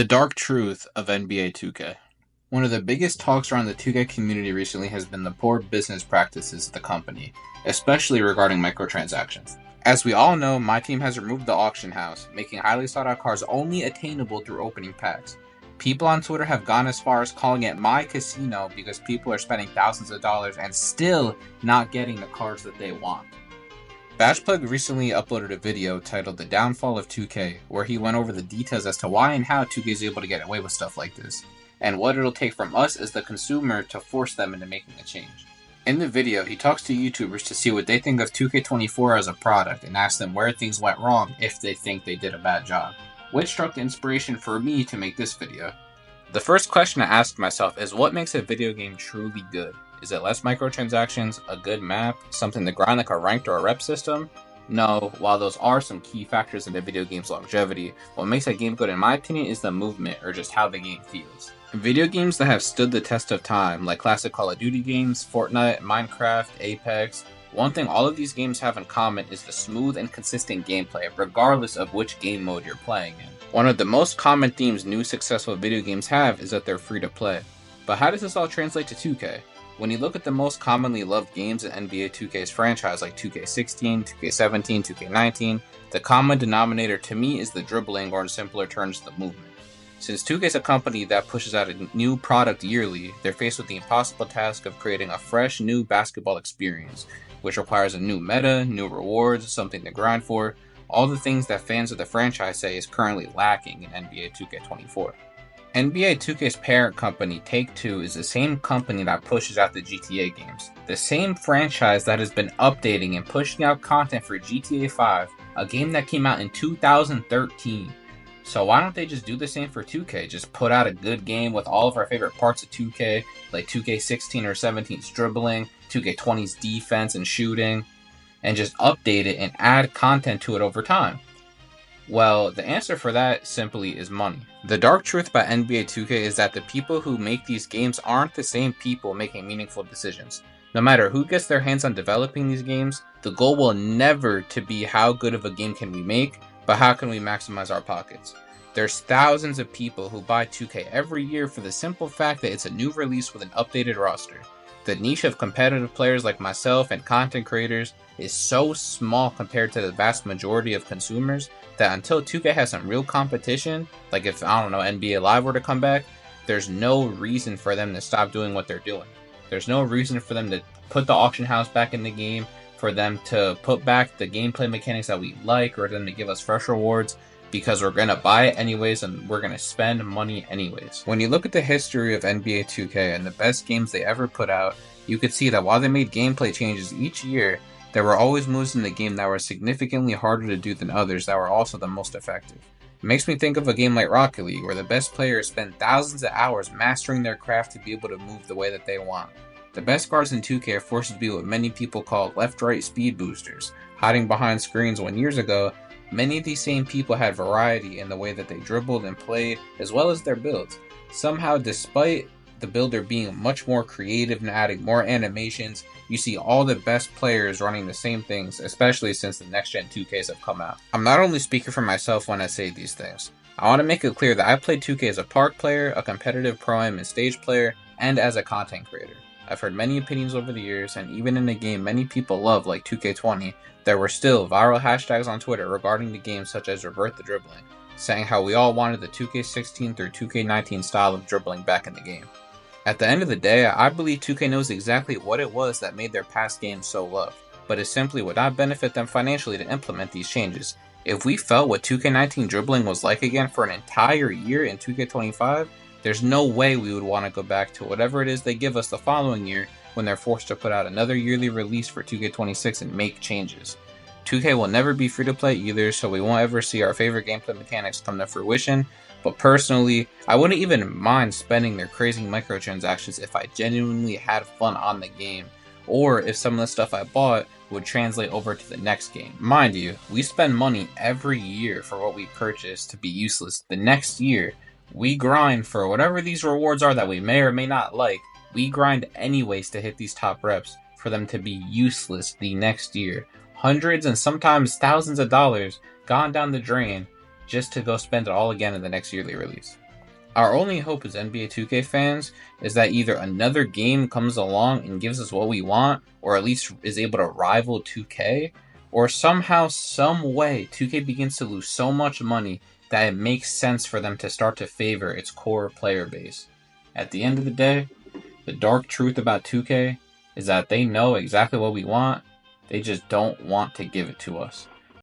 The dark truth of NBA 2K. One of the biggest talks around the 2K community recently has been the poor business practices of the company, especially regarding microtransactions. As we all know, my team has removed the auction house, making highly sought out cards only attainable through opening packs. People on Twitter have gone as far as calling it my casino because people are spending thousands of dollars and still not getting the cards that they want. Bashplug recently uploaded a video titled The Downfall of 2K, where he went over the details as to why and how 2K is able to get away with stuff like this, and what it'll take from us as the consumer to force them into making a change. In the video, he talks to YouTubers to see what they think of 2K24 as a product and asks them where things went wrong if they think they did a bad job, which struck the inspiration for me to make this video. The first question I asked myself is, what makes a video game truly good? Is it less microtransactions, a good map, something to grind like a ranked or a rep system? No, while those are some key factors in a video game's longevity, what makes a game good in my opinion is the movement, or just how the game feels. Video games that have stood the test of time, like classic Call of Duty games, Fortnite, Minecraft, Apex, one thing all of these games have in common is the smooth and consistent gameplay, regardless of which game mode you're playing in. One of the most common themes new successful video games have is that they're free to play. But how does this all translate to 2K? When you look at the most commonly loved games in NBA 2K's franchise like 2K16, 2K17, 2K19, the common denominator to me is the dribbling, or in simpler terms, the movement. Since 2K is a company that pushes out a new product yearly, they're faced with the impossible task of creating a fresh new basketball experience, which requires a new meta, new rewards, something to grind for, all the things that fans of the franchise say is currently lacking in NBA 2K24. NBA 2K's parent company, Take-Two, is the same company that pushes out the GTA games. The same franchise that has been updating and pushing out content for GTA 5, a game that came out in 2013. So why don't they just do the same for 2K? Just put out a good game with all of our favorite parts of 2K, like 2K16 or 17's dribbling, 2K20's defense and shooting, and just update it and add content to it over time. Well, the answer for that simply is money. The dark truth about NBA 2K is that the people who make these games aren't the same people making meaningful decisions. No matter who gets their hands on developing these games, the goal will never to be how good of a game can we make, but how can we maximize our pockets. There's thousands of people who buy 2K every year for the simple fact that it's a new release with an updated roster. The niche of competitive players like myself and content creators is so small compared to the vast majority of consumers that until 2K has some real competition, like if, I don't know, NBA Live were to come back, there's no reason for them to stop doing what they're doing. There's no reason for them to put the auction house back in the game, for them to put back the gameplay mechanics that we like, or them to give us fresh rewards, because we're going to buy it anyways and we're going to spend money anyways. When you look at the history of NBA 2K and the best games they ever put out, you could see that while they made gameplay changes each year, there were always moves in the game that were significantly harder to do than others that were also the most effective. It makes me think of a game like Rocket League, where the best players spend thousands of hours mastering their craft to be able to move the way that they want. The best cards in 2K are forced to be what many people call left-right speed boosters, hiding behind screens when years ago, many of these same people had variety in the way that they dribbled and played, as well as their builds. Somehow, despite the builder being much more creative and adding more animations, you see all the best players running the same things, especially since the next-gen 2Ks have come out. I'm not only speaking for myself when I say these things. I want to make it clear that I played 2K as a park player, a competitive pro-am and stage player, and as a content creator. I've heard many opinions over the years, and even in a game many people love like 2K20, there were still viral hashtags on Twitter regarding the game such as Revert the Dribbling, saying how we all wanted the 2K16 through 2K19 style of dribbling back in the game. At the end of the day, I believe 2K knows exactly what it was that made their past games so loved, but it simply would not benefit them financially to implement these changes. If we felt what 2K19 dribbling was like again for an entire year in 2K25, there's no way we would want to go back to whatever it is they give us the following year when they're forced to put out another yearly release for 2K26 and make changes. 2K will never be free to play either, so we won't ever see our favorite gameplay mechanics come to fruition, but personally, I wouldn't even mind spending their crazy microtransactions if I genuinely had fun on the game, or if some of the stuff I bought would translate over to the next game. Mind you, we spend money every year for what we purchase to be useless the next year. We grind for whatever these rewards are that we may or may not like. We grind anyways to hit these top reps for them to be useless the next year. Hundreds and sometimes thousands of dollars gone down the drain just to go spend it all again in the next yearly release. Our only hope as NBA 2K fans is that either another game comes along and gives us what we want, or at least is able to rival 2K, or somehow, some way, 2K begins to lose so much money that it makes sense for them to start to favor its core player base. At the end of the day, the dark truth about 2K is that they know exactly what we want, they just don't want to give it to us.